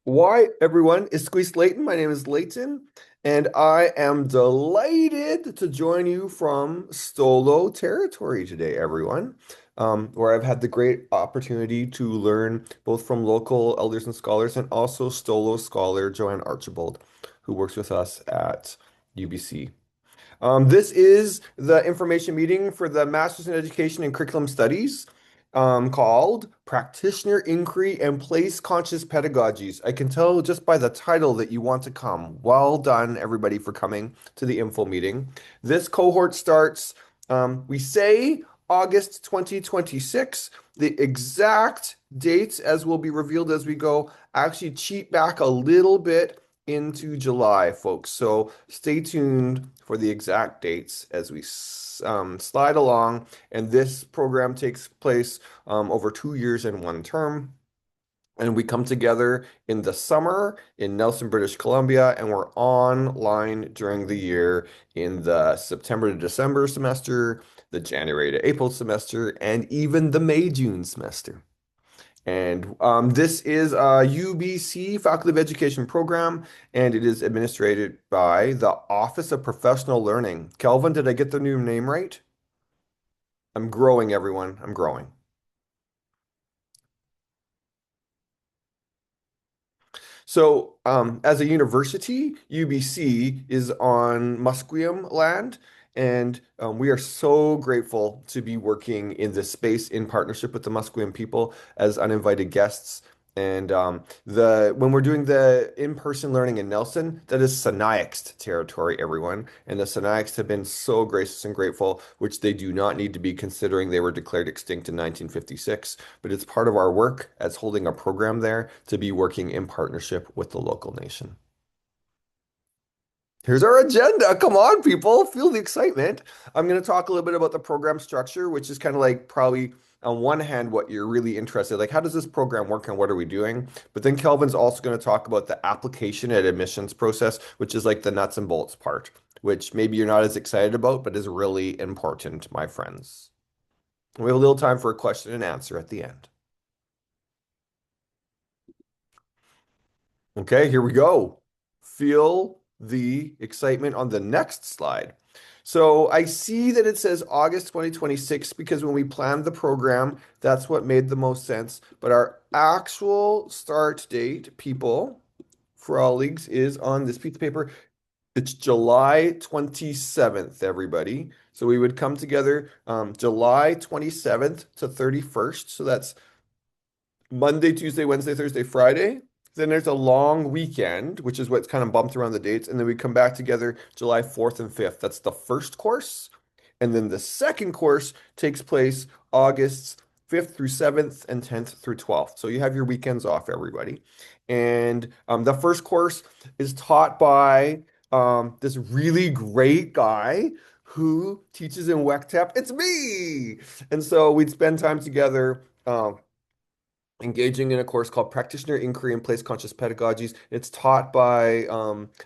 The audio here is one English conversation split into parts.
Why, everyone? It's Squeeze Leyton. My name is Leyton, and I am delighted to join you from Stolo territory today, everyone, where I've had the great opportunity to learn both from local elders and scholars and also Stolo scholar Joanne Archibald, who works with us at UBC. This is the information meeting for the Masters in Education and Curriculum Studies, called Practitioner Inquiry and Place Conscious Pedagogies. I can tell just by the title that you want to come. Well done, everybody, for coming to the info meeting. This cohort starts, we say August 2026. The exact dates, as will be revealed as we go, actually cheat back a little bit into July, folks. So stay tuned for the exact dates as we slide along. And this program takes place over 2 years in one term. And we come together in the summer in Nelson, British Columbia, and we're online during the year in the September to December semester, the January to April semester, and even the May-June semester. And this is a UBC Faculty of Education program, and it is administered by the Office of Professional Learning. Kelvin, did I get the new name right? I'm growing, everyone. I'm growing. So, as a university, UBC is on Musqueam land, and we are so grateful to be working in this space in partnership with the Musqueam people as uninvited guests. And the when we're doing the in-person learning in Nelson, that is Sinixt territory, everyone. And the Sinixt have been so gracious and grateful, which they do not need to be considering they were declared extinct in 1956. But it's part of our work as holding a program there to be working in partnership with the local nation. Here's our agenda. Come on, people. Feel the excitement. I'm going to talk a little bit about the program structure, which is kind of like probably on one hand what you're really interested, like how does this program work and what are we doing? But then Kelvin's also going to talk about the application and admissions process, which is like the nuts and bolts part, which maybe you're not as excited about, but is really important, my friends. We have a little time for a question and answer at the end. Okay, here we go. Feel the excitement on the next slide. So I see that it says August 2026 because when we planned the program, that's what made the most sense. But our actual start date, people, for all leagues, is on this piece of paper. It's July 27th, everybody. So we would come together July 27th to 31st. So that's Monday, Tuesday, Wednesday, Thursday, Friday. Then there's a long weekend, which is what's kind of bumped around the dates. And then we come back together July 4th and 5th. That's the first course. And then the second course takes place August 5th through 7th and 10th through 12th. So you have your weekends off, everybody. And the first course is taught by this really great guy who teaches in WECTEP. It's me. And so we'd spend time together. Engaging in a course called Practitioner Inquiry and Place Conscious Pedagogies. It's taught by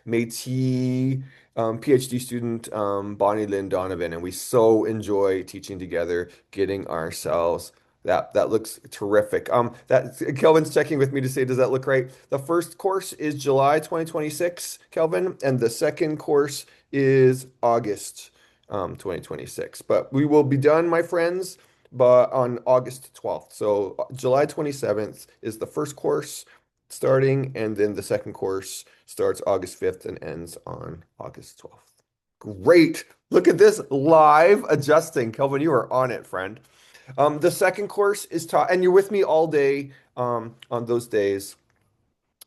Métis PhD student Bonnie Lynn Donovan, and we so enjoy teaching together, getting ourselves. That looks terrific. That Kelvin's checking with me to say, does that look right? The first course is July 2026, Kelvin, and the second course is August 2026. But we will be done, my friends, but on August 12th. So July 27th is the first course starting, and then the second course starts August 5th and ends on August 12th. Great. Look at this live adjusting. Kelvin, you are on it, friend. The second course is taught, and you're with me all day on those days.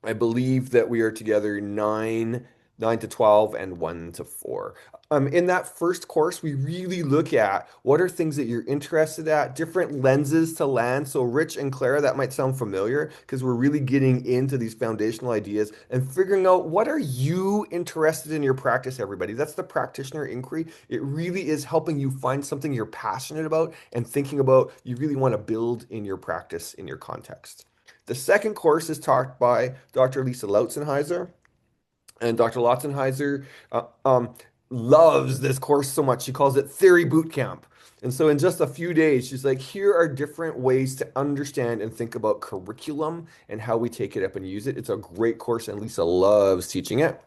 I believe that we are together 9 to 12 and 1 to 4. In that first course, we really look at what are things that you're interested at, different lenses to land. So Rich and Clara, that might sound familiar because we're really getting into these foundational ideas and figuring out what are you interested in your practice, everybody. That's the practitioner inquiry. It really is helping you find something you're passionate about and thinking about you really want to build in your practice, in your context. The second course is taught by Dr. Lisa Lautzenheiser. And Dr. Lautzenheiser loves this course so much. She calls it Theory Boot Camp. And so in just a few days, she's like, here are different ways to understand and think about curriculum and how we take it up and use it. It's a great course, and Lisa loves teaching it.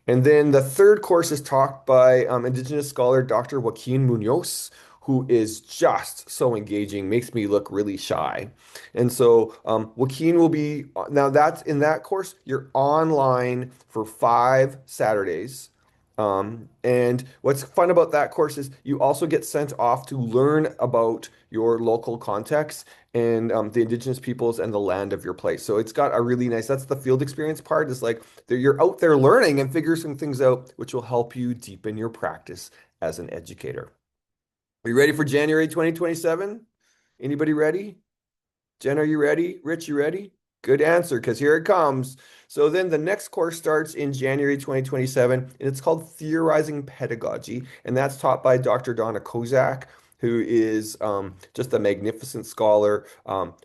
And then the third course is taught by Indigenous scholar Dr. Joaquin Munoz, who is just so engaging, makes me look really shy. And so Joaquin will be, now that's in that course, you're online for 5 Saturdays. And what's fun about that course is you also get sent off to learn about your local context and the indigenous peoples and the land of your place. So it's got a really nice, that's the field experience part, is like you're out there learning and figure some things out, which will help you deepen your practice as an educator. Are you ready for January 2027? Anybody ready? Jen, are you ready? Rich, you ready? Good answer, because here it comes. So then the next course starts in January 2027, and it's called Theorizing Pedagogy, and that's taught by Dr. Donna Kozak, who is just a magnificent scholar,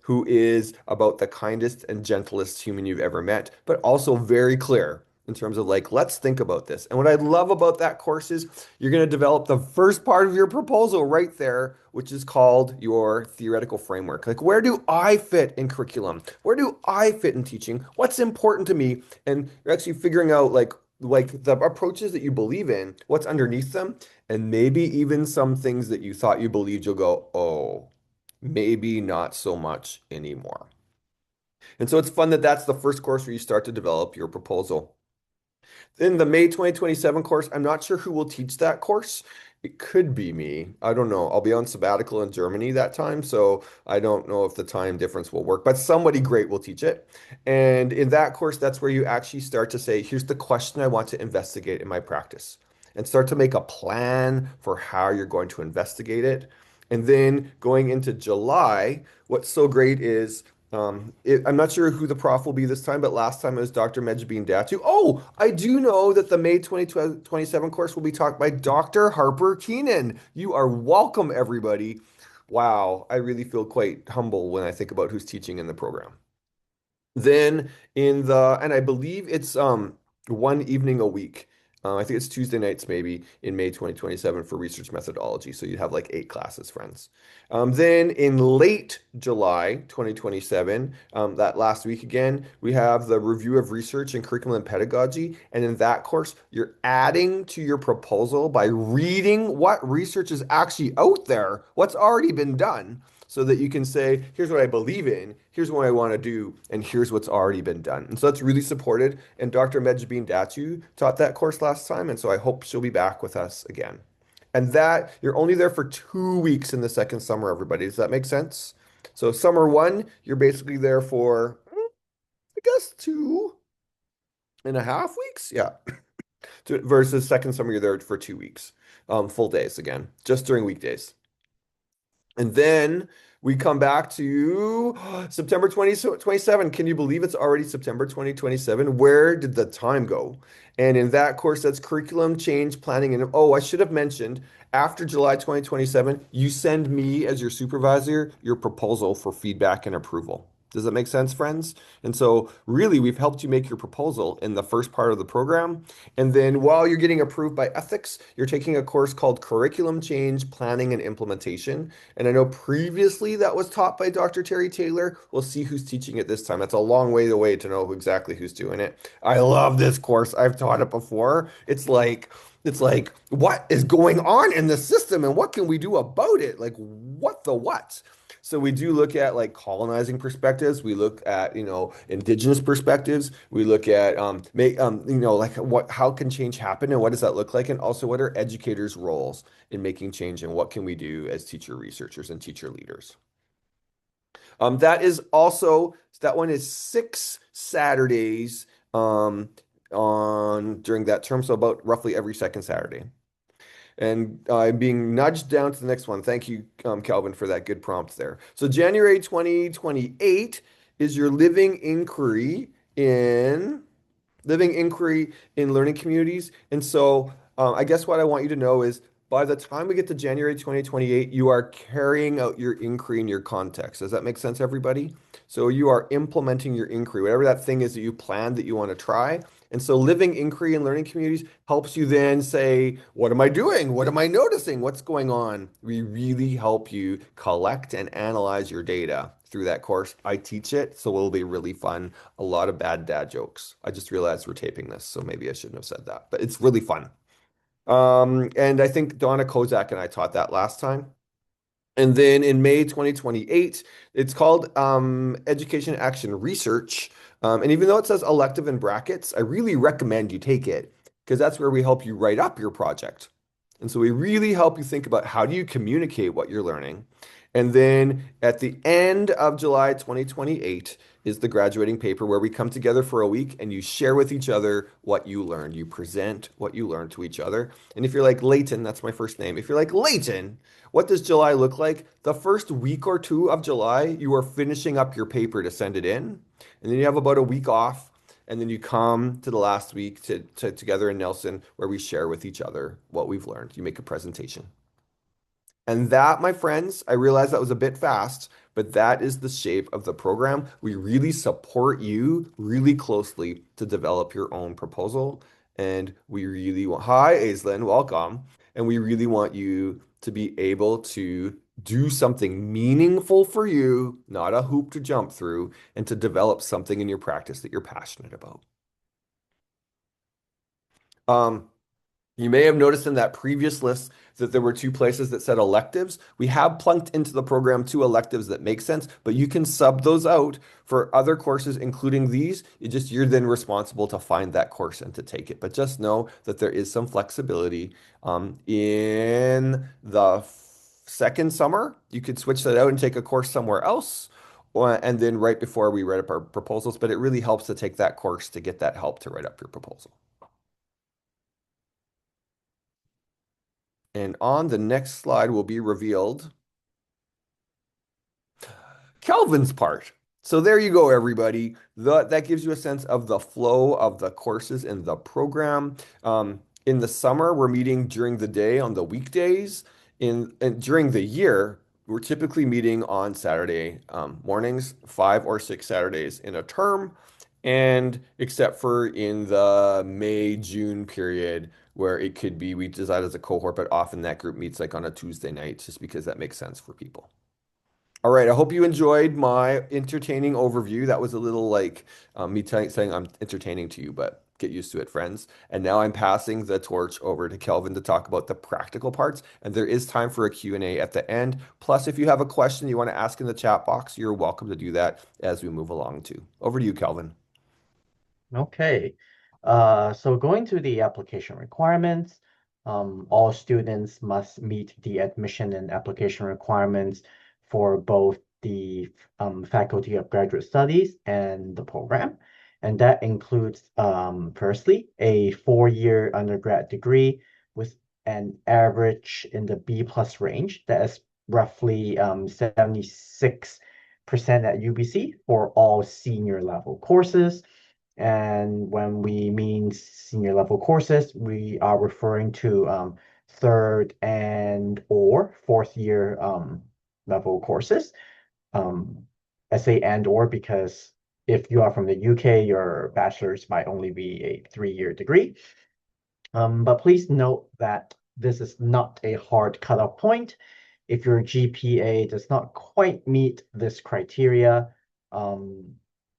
who is about the kindest and gentlest human you've ever met, but also very clear in terms of like, let's think about this. And what I love about that course is you're going to develop the first part of your proposal right there, which is called your theoretical framework. Like, where do I fit in curriculum? Where do I fit in teaching? What's important to me? And you're actually figuring out like the approaches that you believe in, what's underneath them, and maybe even some things that you thought you believed, you'll go, oh, maybe not so much anymore. And so it's fun that that's the first course where you start to develop your proposal. In the May 2027 course, I'm not sure who will teach that course. It could be me. I don't know. I'll be on sabbatical in Germany that time, so I don't know if the time difference will work, but somebody great will teach it. And in that course, that's where you actually start to say, here's the question I want to investigate in my practice, and start to make a plan for how you're going to investigate it. And then going into July, what's so great is I'm not sure who the prof will be this time, but last time it was Dr. Mejbeen Datu. Oh, I do know that the May 2027 course will be taught by Dr. Harper Keenan. You are welcome, everybody. Wow, I really feel quite humble when I think about who's teaching in the program. Then and I believe it's one evening a week. I think it's Tuesday nights maybe in May 2027 for research methodology. So you'd have like 8 classes, friends. Then in late July 2027, that last week again, we have the review of research and curriculum and pedagogy. And in that course, you're adding to your proposal by reading what research is actually out there, what's already been done, so that you can say, here's what I believe in, here's what I want to do, and here's what's already been done. And so that's really supported. And Dr. Mejbeen Datu taught that course last time, and so I hope she'll be back with us again. And that you're only there for 2 weeks in the second summer, everybody. Does that make sense? So summer one, you're basically there for, I guess, 2.5 weeks. Yeah. Versus second summer, you're there for 2 weeks. Full days again, just during weekdays. And then we come back to September 2027. Can you believe it's already September 2027? Where did the time go? And in that course, that's curriculum change planning. And oh, I should have mentioned after July 2027, you send me as your supervisor your proposal for feedback and approval. Does that make sense, friends? And so, really, we've helped you make your proposal in the first part of the program. And then, while you're getting approved by ethics, you're taking a course called Curriculum Change, Planning, and Implementation. And I know previously that was taught by Dr. Terry Taylor. We'll see who's teaching it this time. That's a long way away to know exactly who's doing it. I love this course. I've taught it before. It's like, what is going on in the system and what can we do about it? Like, what the what? So we do look at like colonizing perspectives. We look at, indigenous perspectives. We look at like how can change happen and what does that look like? And also what are educators' roles in making change and what can we do as teacher researchers and teacher leaders? That one is 6 Saturdays on during that term, so about roughly every second Saturday. And I'm being nudged down to the next one. Thank you, Calvin, for that good prompt there. So January 2028 is your living inquiry in learning communities. And so I guess what I want you to know is by the time we get to January 2028, you are carrying out your inquiry in your context. Does that make sense, everybody? So you are implementing your inquiry, whatever that thing is that you planned that you want to try. And so living inquiry and learning communities helps you then say, what am I doing? What am I noticing? What's going on? We really help you collect and analyze your data through that course. I teach it, so it'll be really fun. A lot of bad dad jokes. I just realized we're taping this, so maybe I shouldn't have said that, but it's really fun. And I think Donna Kozak and I taught that last time. And then in May 2028, it's called Education Action Research. And even though it says elective in brackets, I really recommend you take it because that's where we help you write up your project. And so we really help you think about how do you communicate what you're learning. And then at the end of July 2028 is the graduating paper where we come together for a week and you share with each other what you learned. You present what you learned to each other. And if you're like Leyton, that's my first name. If you're like Leyton, what does July look like? The first week or two of July, you are finishing up your paper to send it in. And then you have about a week off. And then you come to the last week together in Nelson where we share with each other what we've learned. You make a presentation. And that, my friends, I realize that was a bit fast, but that is the shape of the program. We really support you really closely to develop your own proposal. And we really want, hi, Aislinn, welcome. And we really want you to be able to do something meaningful for you, not a hoop to jump through, and to develop something in your practice that you're passionate about. Um, You may have noticed in that previous list that there were two places that said electives. We have plunked into the program two electives that make sense, but you can sub those out for other courses, including these. You're then responsible to find that course and to take it. But just know that there is some flexibility. In the second summer, you could switch that out and take a course somewhere else. And then right before we write up our proposals, but it really helps to take that course to get that help to write up your proposal. And on the next slide will be revealed Kelvin's part. So there you go, everybody. That gives you a sense of the flow of the courses in the program. In the summer, we're meeting during the day on the weekdays. And during the year, we're typically meeting on Saturday mornings, 5 or 6 Saturdays in a term. And except for in the May, June period, where it could be we decide as a cohort, but often that group meets like on a Tuesday night, just because that makes sense for people. All right, I hope you enjoyed my entertaining overview. That was a little like saying I'm entertaining to you, but get used to it, friends. And now I'm passing the torch over to Kelvin to talk about the practical parts. And there is time for a Q&A at the end. Plus, if you have a question you want to ask in the chat box, you're welcome to do that as we move along too. Over to you, Kelvin. Okay. So going to the application requirements, all students must meet the admission and application requirements for both the Faculty of Graduate Studies and the program. And that includes, firstly, a 4-year undergrad degree with an average in the B plus range. That is roughly 76% at UBC for all senior level courses. And when we mean senior level courses, we are referring to third and or fourth year level courses. I say and or because if you are from the UK, your bachelor's might only be a 3-year degree. But please note that this is not a hard cutoff point. If your GPA does not quite meet this criteria, um,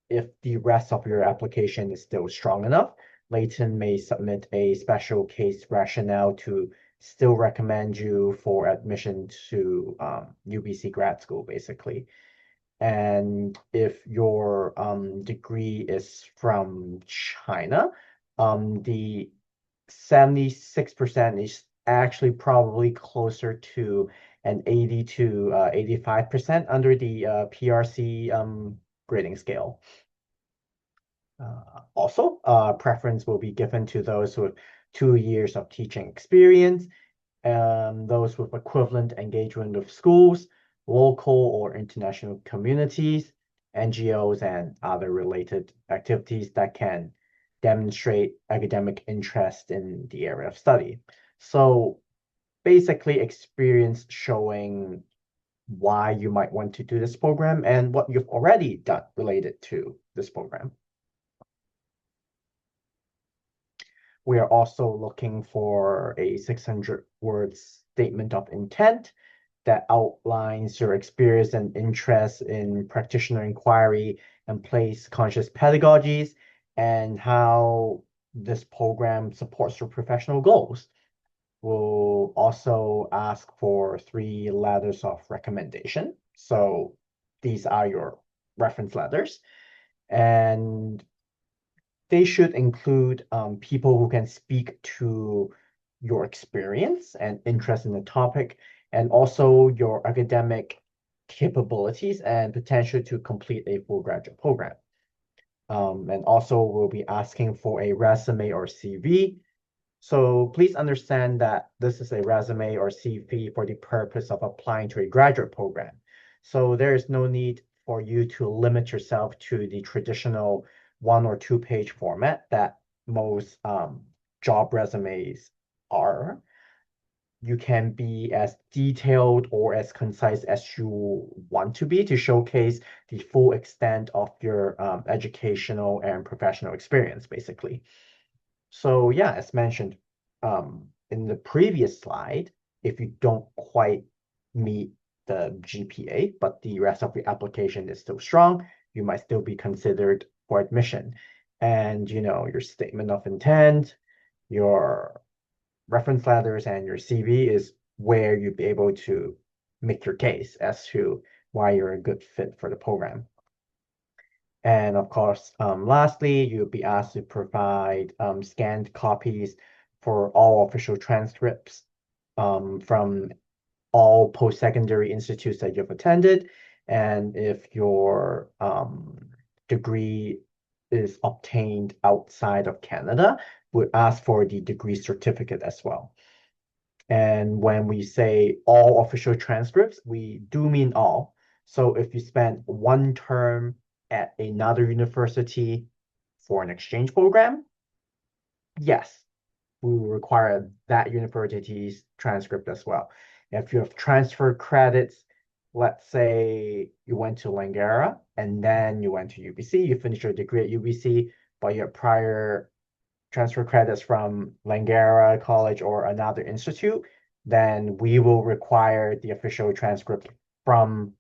if the rest of your application is still strong enough, Leyton may submit a special case rationale to still recommend you for admission to UBC grad school, basically. And if your degree is from China, the 76% is actually probably closer to an 80 to 85% under the PRC grading scale. Also, preference will be given to those with 2 years of teaching experience, those with equivalent engagement with schools, local or international communities, NGOs, and other related activities that can demonstrate academic interest in the area of study. So basically experience showing why you might want to do this program and what you've already done related to this program. We are also looking for a 600 word statement of intent that outlines your experience and interest in practitioner inquiry and place conscious pedagogies and how this program supports your professional goals. We'll also ask for 3 letters of recommendation. So these are your reference letters. And they should include people who can speak to your experience and interest in the topic, and also your academic capabilities and potential to complete a full graduate program. And also we'll be asking for a resume or CV. So please understand that this is a resume or CV for the purpose of applying to a graduate program. So there is no need for you to limit yourself to the traditional 1 or 2 page format that most job resumes are. You can be as detailed or as concise as you want to be to showcase the full extent of your educational and professional experience, basically. So yeah, as mentioned in the previous slide, if you don't quite meet the GPA, but the rest of the application is still strong, you might still be considered for admission. And your statement of intent, your reference letters, and your CV is where you'd be able to make your case as to why you're a good fit for the program. And of course, lastly, you'll be asked to provide scanned copies for all official transcripts from all post-secondary institutes that you've attended. And if your degree is obtained outside of Canada, we'll ask for the degree certificate as well. And when we say all official transcripts, we do mean all. So if you spend 1 term at another university for an exchange program, yes, we will require that university's transcript as well. If you have transfer credits, let's say you went to Langara and then you went to UBC, you finished your degree at UBC, but your prior transfer credits from Langara College or another institute, then we will require the official transcript from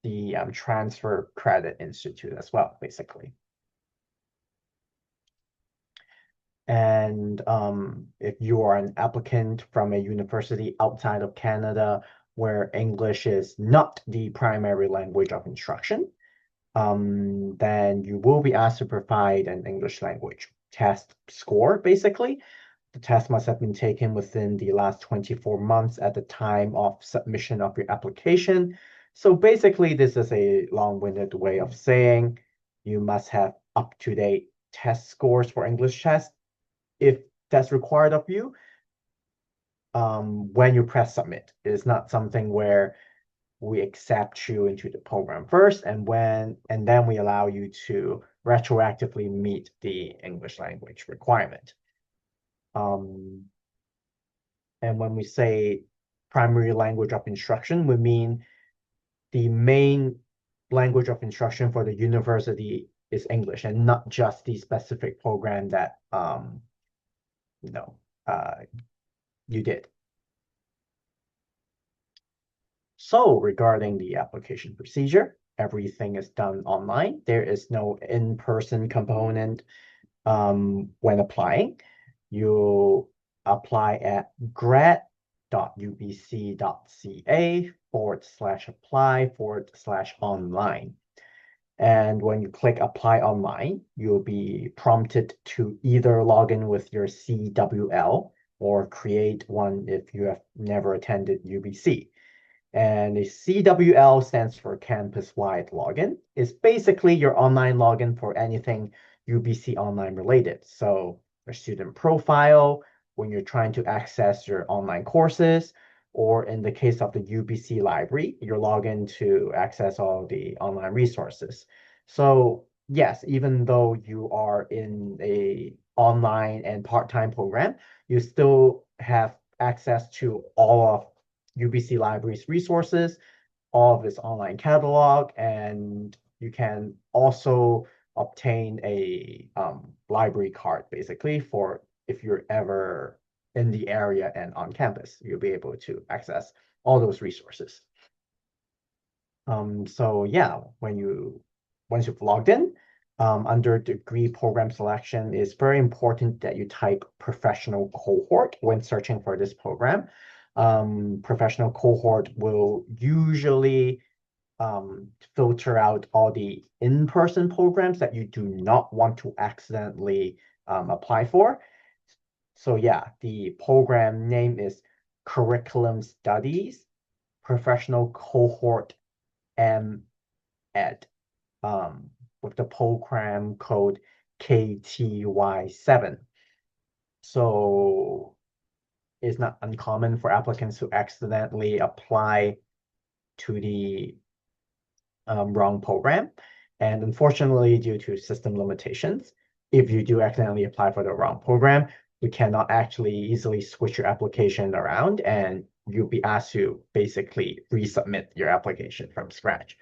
the transfer credit institute as well, basically. And if you are an applicant from a university outside of Canada where English is not the primary language of instruction, then you will be asked to provide an English language test score, basically. The test must have been taken within the last 24 months at the time of submission of your application. So basically, this is a long-winded way of saying you must have up-to-date test scores for English tests if that's required of you when you press submit. It is not something where we accept you into the program first and then we allow you to retroactively meet the English language requirement. And when we say primary language of instruction, we mean the main language of instruction for the university is English and not just the specific program that you know you did. So regarding the application procedure, everything is done online. There is no in-person component when applying. You apply at grad.ubc.ca/apply/online. And when you click apply online, you'll be prompted to either log in with your CWL or create one if you have never attended UBC. And the CWL stands for campus-wide login. It's basically your online login for anything UBC online related. So your student profile, when you're trying to access your online courses, or in the case of the UBC library, your login to access all the online resources. So yes, even though you are in a online and part-time program, you still have access to all of UBC Library's resources all of its online catalog, and you can also obtain a library card basically for if you're ever in the area and on campus, you'll be able to access all those resources. So yeah, once you've logged in, under degree program selection, it's very important that you type professional cohort when searching for this program. Professional cohort will usually filter out all the in-person programs that you do not want to accidentally apply for. So yeah, the program name is Curriculum Studies Professional Cohort M Ed, with the program code KTY7. So it's not uncommon for applicants to accidentally apply to the wrong program. And unfortunately, due to system limitations, if you do accidentally apply for the wrong program, you cannot actually easily switch your application around, and you'll be asked to basically resubmit your application from scratch.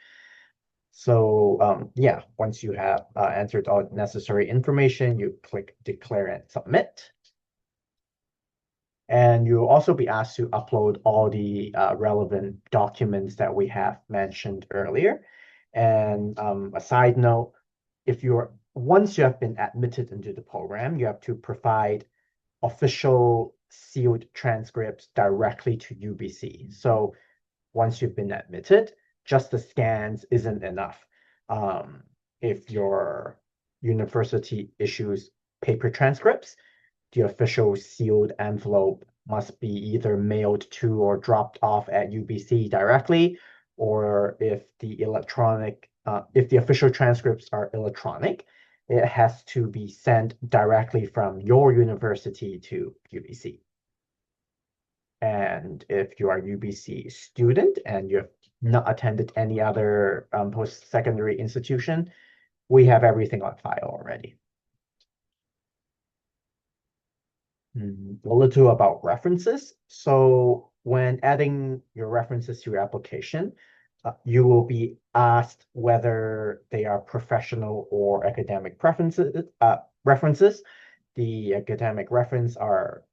So yeah, once you have entered all necessary information, you click declare and submit. And you'll also be asked to upload all the relevant documents that we have mentioned earlier. And a side note, if you're once you have been admitted into the program, you have to provide official sealed transcripts directly to UBC. So once you've been admitted, just the scans isn't enough. If your university issues paper transcripts, the official sealed envelope must be either mailed to or dropped off at UBC directly, or if the official transcripts are electronic, it has to be sent directly from your university to UBC. And if you are a UBC student and you have not attended any other post-secondary institution, we have everything on file already. A little about references. So when adding your references to your application, you will be asked whether they are professional or academic references. The academic reference are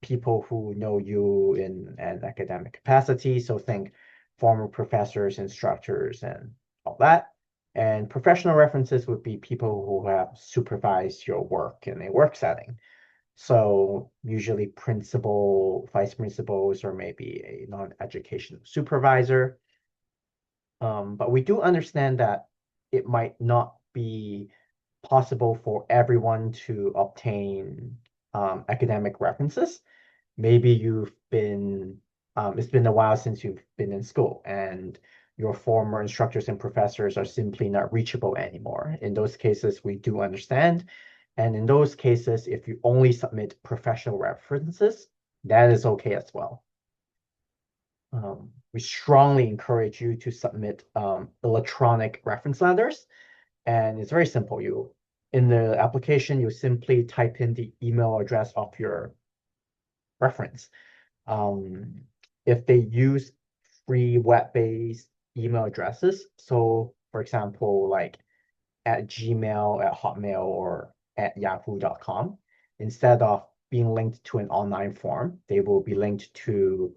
people who know you in an academic capacity. So think former professors, instructors, and all that. And professional references would be people who have supervised your work in a work setting. So usually principal, vice principals, or maybe a non-educational supervisor. But we do understand that it might not be possible for everyone to obtain academic references. Maybe it's been a while since you've been in school and your former instructors and professors are simply not reachable anymore. In those cases, we do understand. And in those cases, if you only submit professional references, that is okay as well. We strongly encourage you to submit electronic reference letters. And it's very simple. In the application, you simply type in the email address of your reference. If they use free web-based email addresses, so for example, like at Gmail, at Hotmail, or at yahoo.com, instead of being linked to an online form, they will be linked to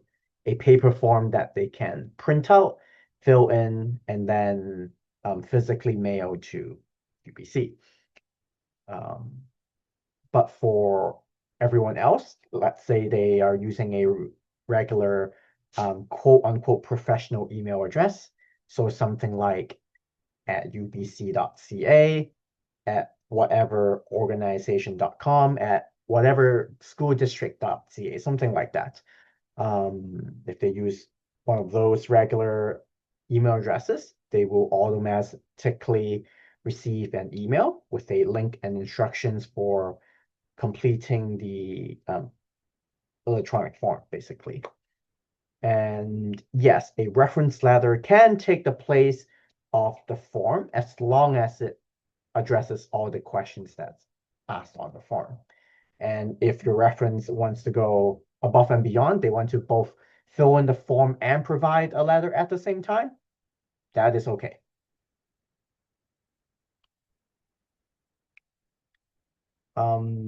a paper form that they can print out, fill in, and then physically mail to UBC. But for everyone else, let's say they are using a regular quote unquote professional email address. So something like at ubc.ca, at whatever organization.com, at whatever school district.ca, something like that. If they use one of those regular email addresses, they will automatically receive an email with a link and instructions for completing the electronic form, basically. And yes, a reference letter can take the place of the form as long as it addresses all the questions that's asked on the form. And if your reference wants to go above and beyond, they want to both fill in the form and provide a letter at the same time, that is okay.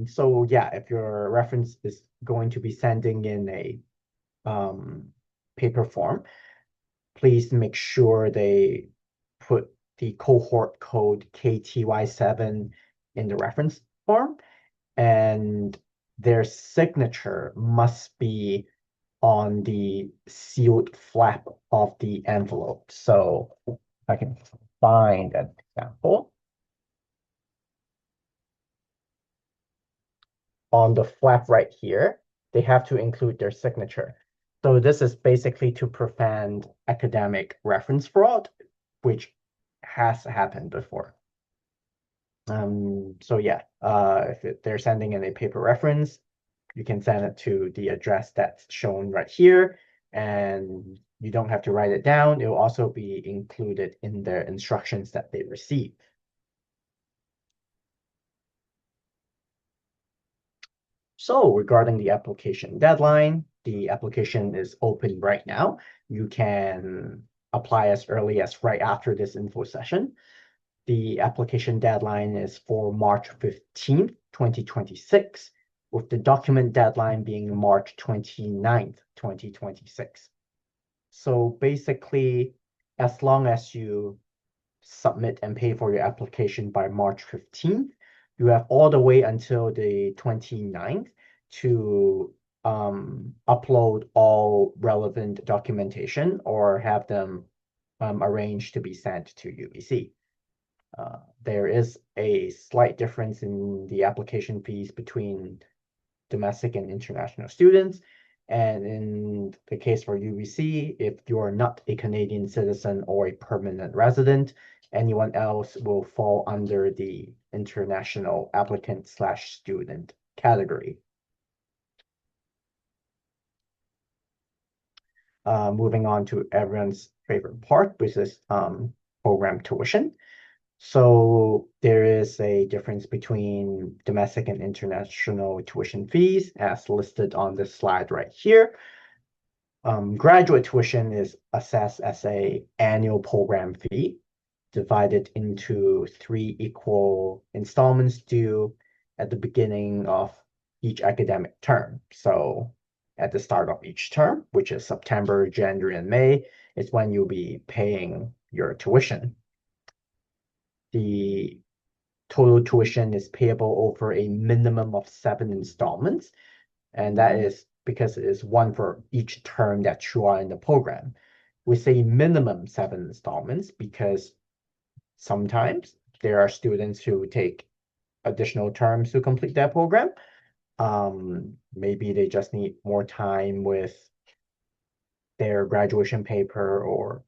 So yeah, if your reference is going to be sending in a paper form, please make sure they put the cohort code KTY7 in the reference form, and their signature must be on the sealed flap of the envelope. So if I can find an example. On the flap right here, they have to include their signature. So this is basically to prevent academic reference fraud, which has happened before. So yeah, if they're sending in a paper reference, you can send it to the address that's shown right here, and you don't have to write it down. It will also be included in their instructions that they receive. So regarding the application deadline, the application is open right now. You can apply as early as right after this info session. The application deadline is for March 15th, 2026, with the document deadline being March 29th, 2026. So basically, as long as you submit and pay for your application by March 15th, you have all the way until the 29th to upload all relevant documentation or have them arranged to be sent to UBC. There is a slight difference in the application fees between domestic and international students. And in the case for UBC, if you're not a Canadian citizen or a permanent resident, anyone else will fall under the international applicant slash student category. Moving on to everyone's favorite part, which is program tuition. So there is a difference between domestic and international tuition fees as listed on this slide right here. Graduate tuition is assessed as a annual program fee divided into 3 equal installments due at the beginning of each academic term. So at the start of each term, which is September, January, and May, is when you'll be paying your tuition. The total tuition is payable over a minimum of 7 installments, and that is because it is one for each term that you are in the program. We say minimum 7 installments because sometimes there are students who take additional terms to complete their program. Maybe they just need more time with their graduation paper or,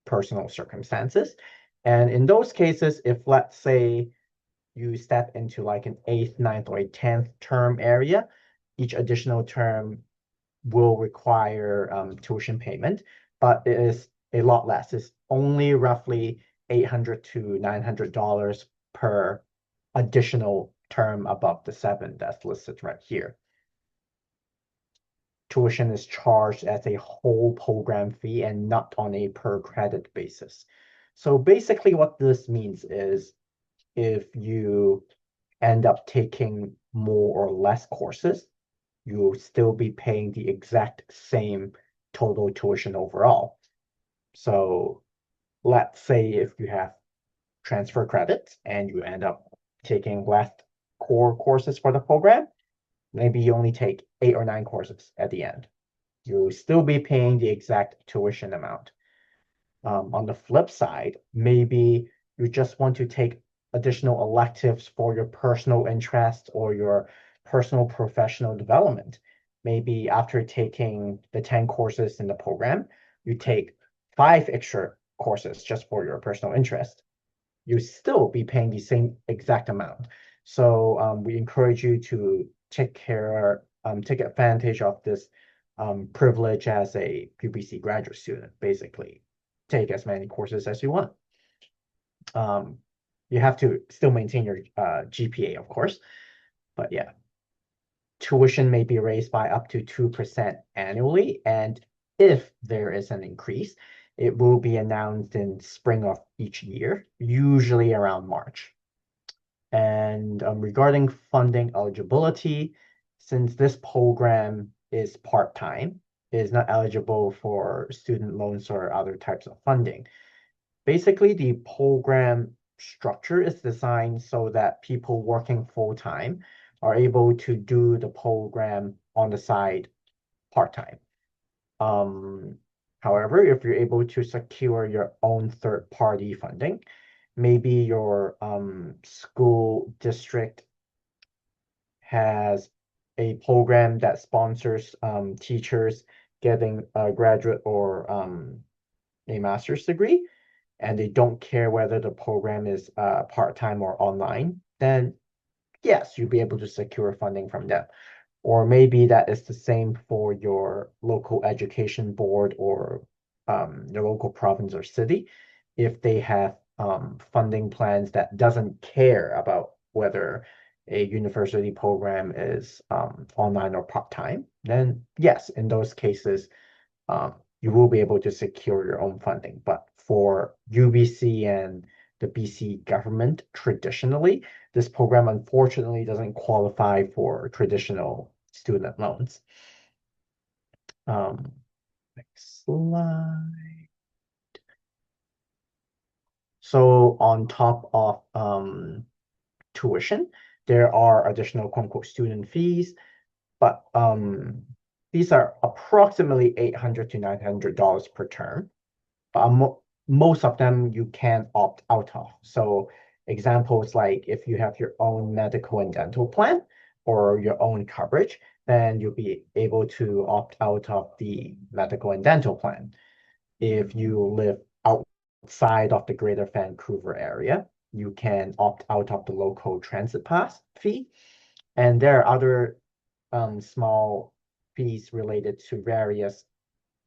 personal circumstances. And in those cases, if let's say you step into like an 8th, 9th, or a 10th term area, each additional term will require tuition payment, but it is a lot less. It's only roughly $800 to $900 per additional term above the 7 that's listed right here. Tuition is charged as a whole program fee and not on a per credit basis. So basically what this means is if you end up taking more or less courses, you'll still be paying the exact same total tuition overall. So let's say if you have transfer credits and you end up taking less core courses for the program, maybe you only take 8 or 9 courses at the end. You'll still be paying the exact tuition amount. On the flip side, maybe you just want to take additional electives for your personal interest or your personal professional development. Maybe after taking the 10 courses in the program, you take 5 extra courses just for your personal interest. You still be paying the same exact amount. So we encourage you to take advantage of this privilege as a UBC graduate student, basically. Take as many courses as you want. You have to still maintain your GPA, of course, but yeah. Tuition may be raised by up to 2% annually, and if there is an increase, It will be announced in spring of each year, usually around March. And regarding funding eligibility, since this program is part-time, it is not eligible for student loans or other types of funding. Basically, the program structure is designed so that people working full-time are able to do the program on the side part-time. Um, However, if you're able to secure your own third-party funding, maybe your school district has a program that sponsors teachers getting a graduate or a master's degree, and they don't care whether the program is part-time or online, then yes, you'll be able to secure funding from them. Or maybe that is the same for your local education board or your local province or city. If they have funding plans that doesn't care about whether a university program is online or part-time, then yes, in those cases, you will be able to secure your own funding. But for UBC and the BC government, traditionally, this program unfortunately doesn't qualify for traditional student loans. Um, Next slide. So on top of tuition, there are additional quote unquote student fees, but these are approximately $800 to $900 per term. Most of them you can opt out of. So examples like if you have your own medical and dental plan or your own coverage, then you'll be able to opt out of the medical and dental plan. If you live outside of the Greater Vancouver area, you can opt out of the local transit pass fee. And there are other small fees related to various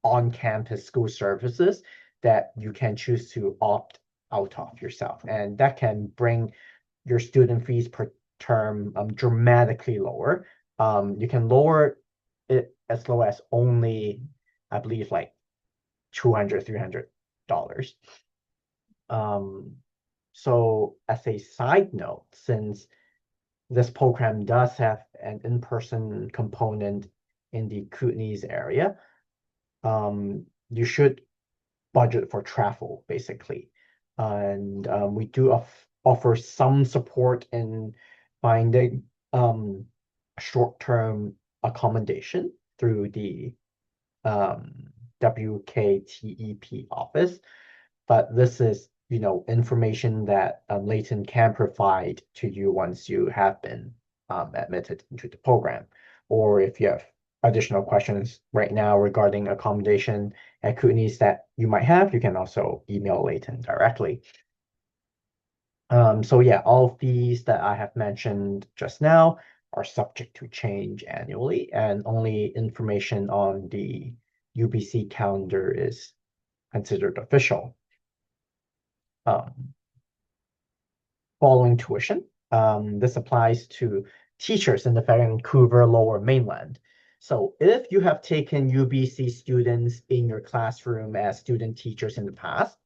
on-campus school services that you can choose to opt out of yourself. And that can bring your student fees per term dramatically lower. You can lower it as low as only, I believe, like $200, $300. Um, so as a side note, since this program does have an in-person component in the Kootenays area, you should budget for travel, basically. And we do offer some support in finding short-term accommodation through the um, WKTEP office. But this is, information that Leyton can provide to you once you have been admitted into the program. Or if you have additional questions right now regarding accommodation at Kootenays that you might have, you can also email Leyton directly. So yeah, all fees that I have mentioned just now are subject to change annually, and only information on the UBC calendar is considered official. Following tuition. This applies to teachers in the Vancouver Lower Mainland. So if you have taken UBC students in your classroom as student teachers in the past,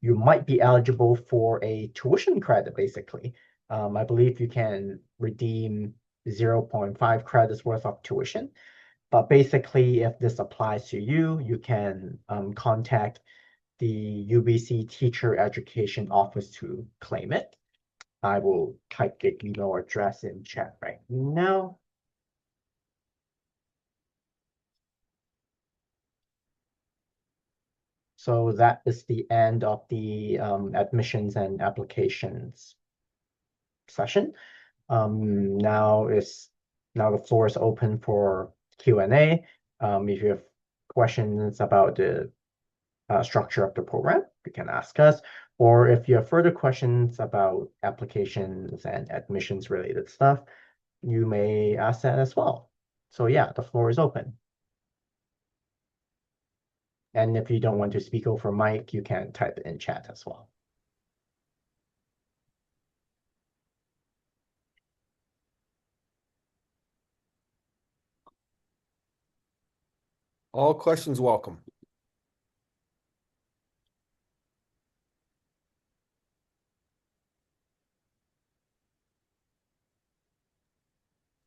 you might be eligible for a tuition credit, basically. I believe you can redeem 0.5 credits worth of tuition. But basically, if this applies to you, you can contact the UBC Teacher Education Office to claim it. I will type the email address in chat right now. So that is the end of the admissions and applications session. Now the floor is open for Q&A. If you have questions about the structure of the program, you can ask us. Or if you have further questions about applications and admissions related stuff, you may ask that as well. So yeah, the floor is open. And if you don't want to speak over mic, you can type it in chat as well. All questions welcome.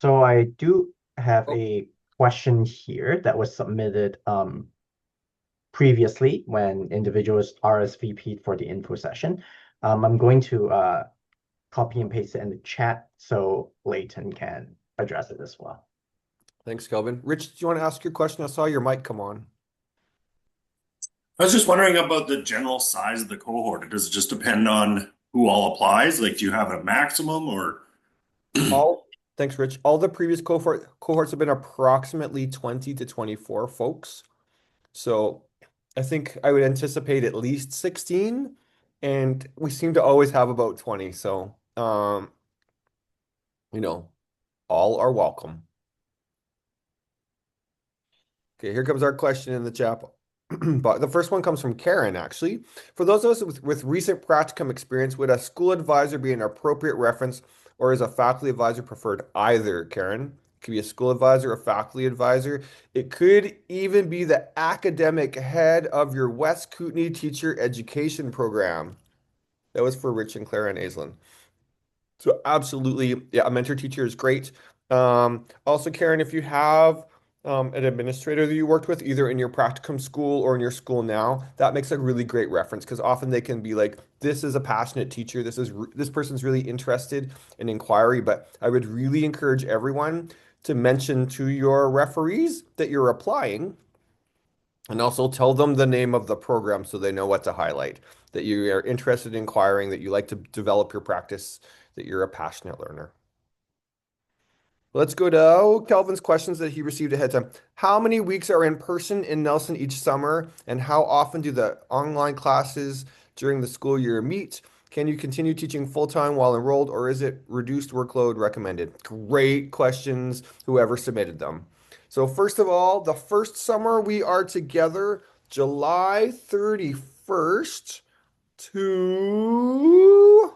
So I do have Oh, a question here that was submitted previously when individuals RSVP'd for the info session. I'm going to copy and paste it in the chat so Leighton can address it as well. thanks, Kelvin. Rich, do you want to ask your question? I saw your mic come on. I was just wondering about the general size of the cohort. Does it just depend on who all applies? Like, do you have a maximum or? All Thanks, Rich. All the previous cohorts have been approximately 20 to 24 folks. So I think I would anticipate at least 16, and we seem to always have about 20. So you know, all are welcome. Okay, here comes our question in the chat. But the first one comes from Karen, actually. For those of us with recent practicum experience, would a school advisor be an appropriate reference, or is a faculty advisor preferred? Either, Karen. It could be a school advisor, a faculty advisor. It could even be the academic head of your West Kootenai teacher education program. That was for Rich and Clara and Aislinn. So absolutely, yeah, a mentor teacher is great. Also, Karen, if you have an administrator that you worked with, either in your practicum school or in your school now, that makes a really great reference because often they can be like, "This is a passionate teacher. This person's really interested in inquiry." But I would really encourage everyone to mention to your referees that you're applying, and also tell them the name of the program so they know what to highlight, that you are interested in inquiring, that you like to develop your practice, that you're a passionate learner. Let's go to Kelvin's questions that he received ahead of time. How many weeks are in person in Nelson each summer, and how often do the online classes during the school year meet? Can you continue teaching full-time while enrolled, or is it reduced workload recommended? Great questions, whoever submitted them. So first of all, the first summer we are together, July 31st to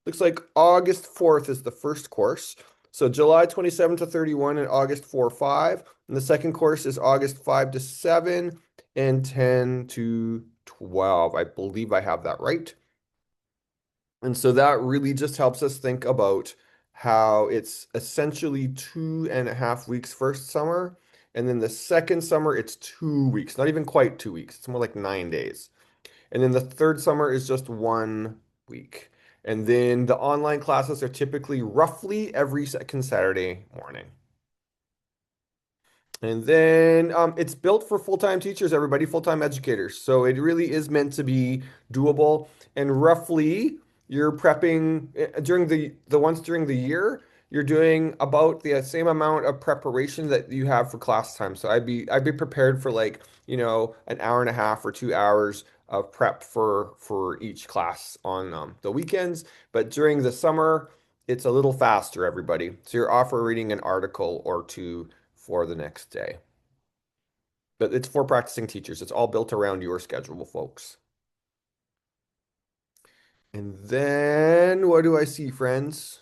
looks like August 4th is the first course. So July 27 to 31 and August 4, 5. And the second course is August 5 to 7 and 10 to 12. I believe I have that right. And so that really just helps us think about how it's essentially 2.5 weeks first summer. And then the second summer, it's 2 weeks, not even quite 2 weeks. It's more like 9 days. And then the third summer is just 1 week. And then the online classes are typically roughly every second Saturday morning. And then it's built for full-time teachers, everybody, full-time educators. So it really is meant to be doable. And roughly, you're prepping during the ones during the year, you're doing about the same amount of preparation that you have for class time. So I'd be prepared for like, an hour and a half or 2 hours of prep for each class on the weekends. But during the summer, it's a little faster, everybody. So you're off reading an article or two for the next day. But it's for practicing teachers. It's all built around your schedule, folks. And then what do I see, friends?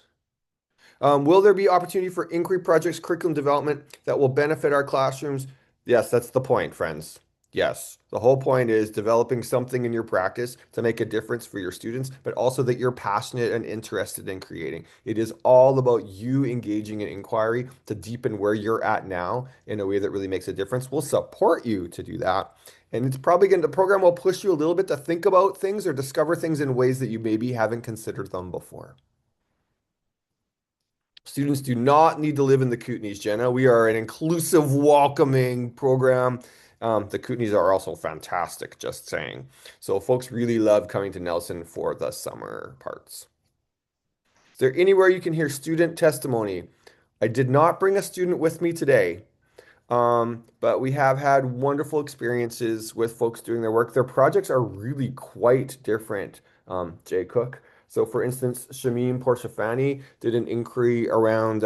Will there be opportunity for inquiry projects, curriculum development that will benefit our classrooms? Yes, that's the point, friends. Yes, the whole point is developing something in your practice to make a difference for your students, but also that you're passionate and interested in creating. It is all about you engaging in inquiry to deepen where you're at now in a way that really makes a difference. We'll support you to do that. And it's probably the program will push you a little bit to think about things or discover things in ways that you maybe haven't considered them before. Students do not need to live in the Kootenays, Jenna. We are an inclusive, welcoming program. The Kootenays are also fantastic, just saying. So folks really love coming to Nelson for the summer parts. Is there anywhere you can hear student testimony? I did not bring a student with me today. But we have had wonderful experiences with folks doing their work. Their projects are really quite different, Jay Cook. So, for instance, Shameen Porshafani did an inquiry around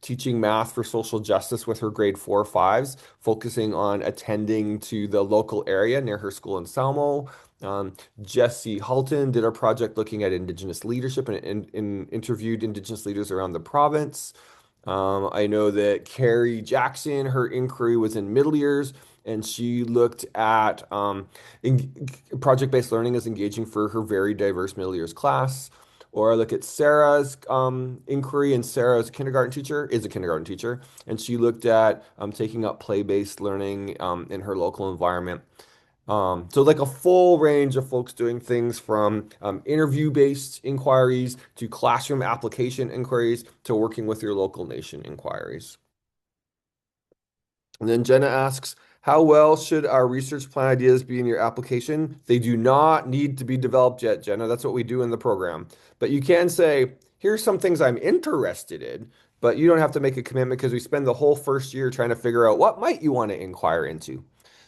teaching math for social justice with her grade 4 or 5s, focusing on attending to the local area near her school in Salmo. Jesse Halton did a project looking at Indigenous leadership and interviewed Indigenous leaders around the province. I know that Carrie Jackson, her inquiry was in middle years, and she looked at project-based learning as engaging for her very diverse middle years class. Or I look at Sarah's inquiry, and Sarah's kindergarten teacher is a kindergarten teacher, and she looked at taking up play-based learning in her local environment. So like a full range of folks doing things from interview-based inquiries to classroom application inquiries to working with your local nation inquiries. And then Jenna asks, how well should our research plan ideas be in your application? They do not need to be developed yet, Jenna. That's what we do in the program. But you can say, here's some things I'm interested in, but you don't have to make a commitment because we spend the whole first year trying to figure out what might you want to inquire into.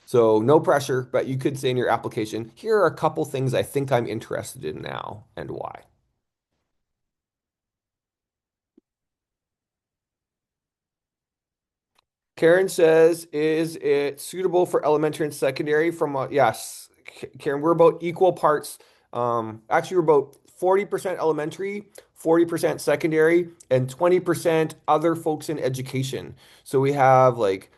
So no pressure, but you could say in your application, here are a couple things I think I'm interested in now and why. Karen says, is it suitable for elementary and secondary from yes, Karen, we're about equal parts. Actually, we're about 40% elementary, 40% secondary, and 20% other folks in education. So we have like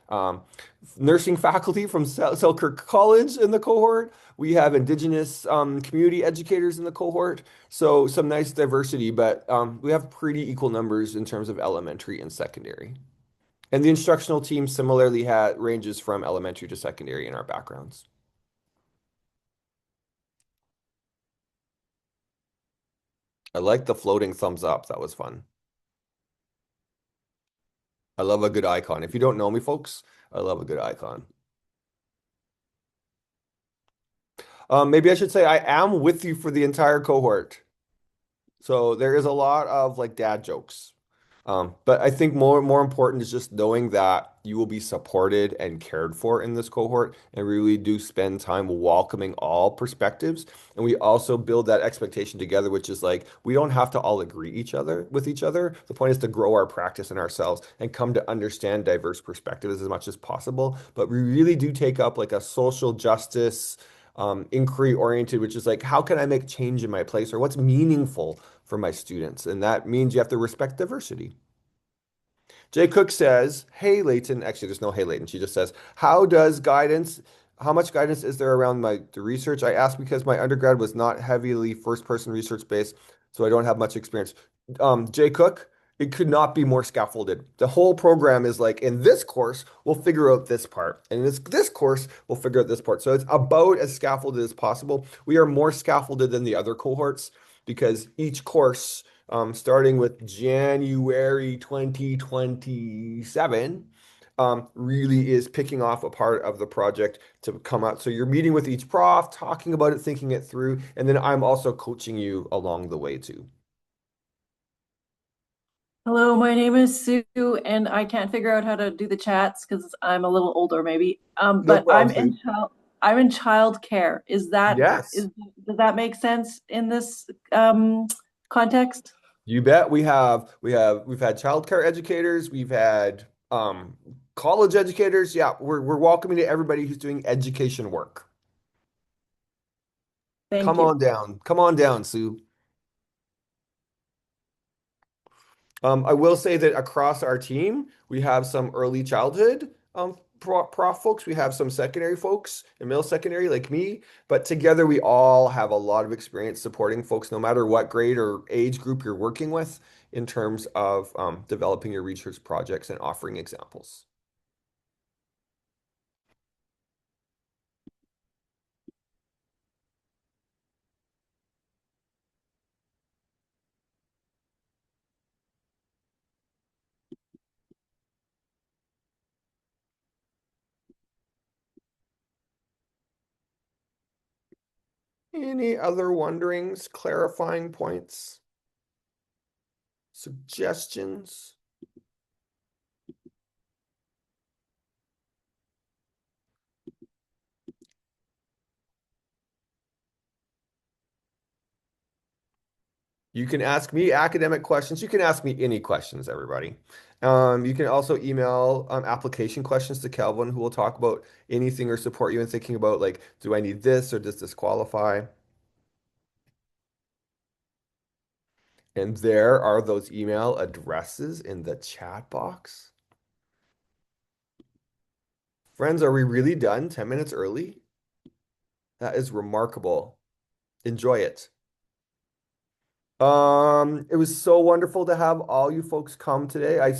nursing faculty from Selkirk College in the cohort. We have Indigenous community educators in the cohort. So some nice diversity, but we have pretty equal numbers in terms of elementary and secondary. And the instructional team similarly ranges from elementary to secondary in our backgrounds. I like the floating thumbs up. That was fun. I love a good icon. If you don't know me, folks, I love a good icon. Maybe I should say I am with you for the entire cohort. So there is a lot of like dad jokes. But I think more important is just knowing that you will be supported and cared for in this cohort, and we really do spend time welcoming all perspectives. And we also build that expectation together, which is like we don't have to all agree with each other. The point is to grow our practice and ourselves and come to understand diverse perspectives as much as possible. But we really do take up like a social justice inquiry oriented, which is like, how can I make change in my place or what's meaningful for my students? And that means you have to respect diversity. Jay Cook says, hey, Leyton. Actually, there's no hey, Leyton. She just says, how much guidance is there around the research? I asked because my undergrad was not heavily first-person research based, so I don't have much experience. Jay Cook, it could not be more scaffolded. The whole program is like, in this course, we'll figure out this part. And in this course, we'll figure out this part. So it's about as scaffolded as possible. We are more scaffolded than the other cohorts because each course starting with January 2027, really is picking off a part of the project to come out. So you're meeting with each prof, talking about it, thinking it through, and then I'm also coaching you along the way too. Hello, my name is Sue, and I can't figure out how to do the chats because I'm a little older, maybe. No But problem, Sue. I'm in child care. Yes, Does that make sense in this context? you bet. We've had childcare educators, we've had college educators. Yeah, we're welcoming to everybody who's doing education work. Thank you. Come on down, Sue. I will say that across our team, we have some early childhood prof folks, we have some secondary folks and middle secondary like me, but together we all have a lot of experience supporting folks no matter what grade or age group you're working with in terms of developing your research projects and offering examples. Any other wonderings, clarifying points, suggestions? You can ask me academic questions. You can ask me any questions, everybody. You can also email application questions to Calvin, who will talk about anything or support you in thinking about like, do I need this or does this qualify? And there are those email addresses in the chat box. Friends, are we really done 10 minutes early? That is remarkable. Enjoy it. It was so wonderful to have all you folks come today. I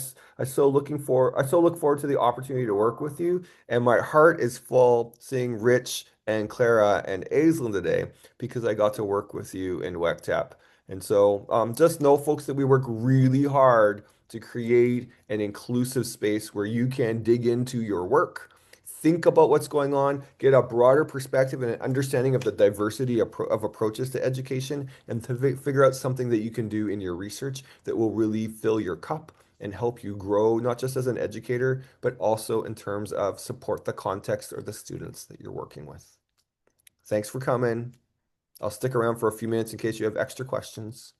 so look forward to the opportunity to work with you, and my heart is full seeing Rich and Clara and Aislinn today because I got to work with you in WECTAP. And so just know, folks, that we work really hard to create an inclusive space where you can dig into your work, think about what's going on, get a broader perspective and an understanding of the diversity of approaches to education, and to figure out something that you can do in your research that will really fill your cup and help you grow, not just as an educator, but also in terms of support the context or the students that you're working with. Thanks for coming. I'll stick around for a few minutes in case you have extra questions.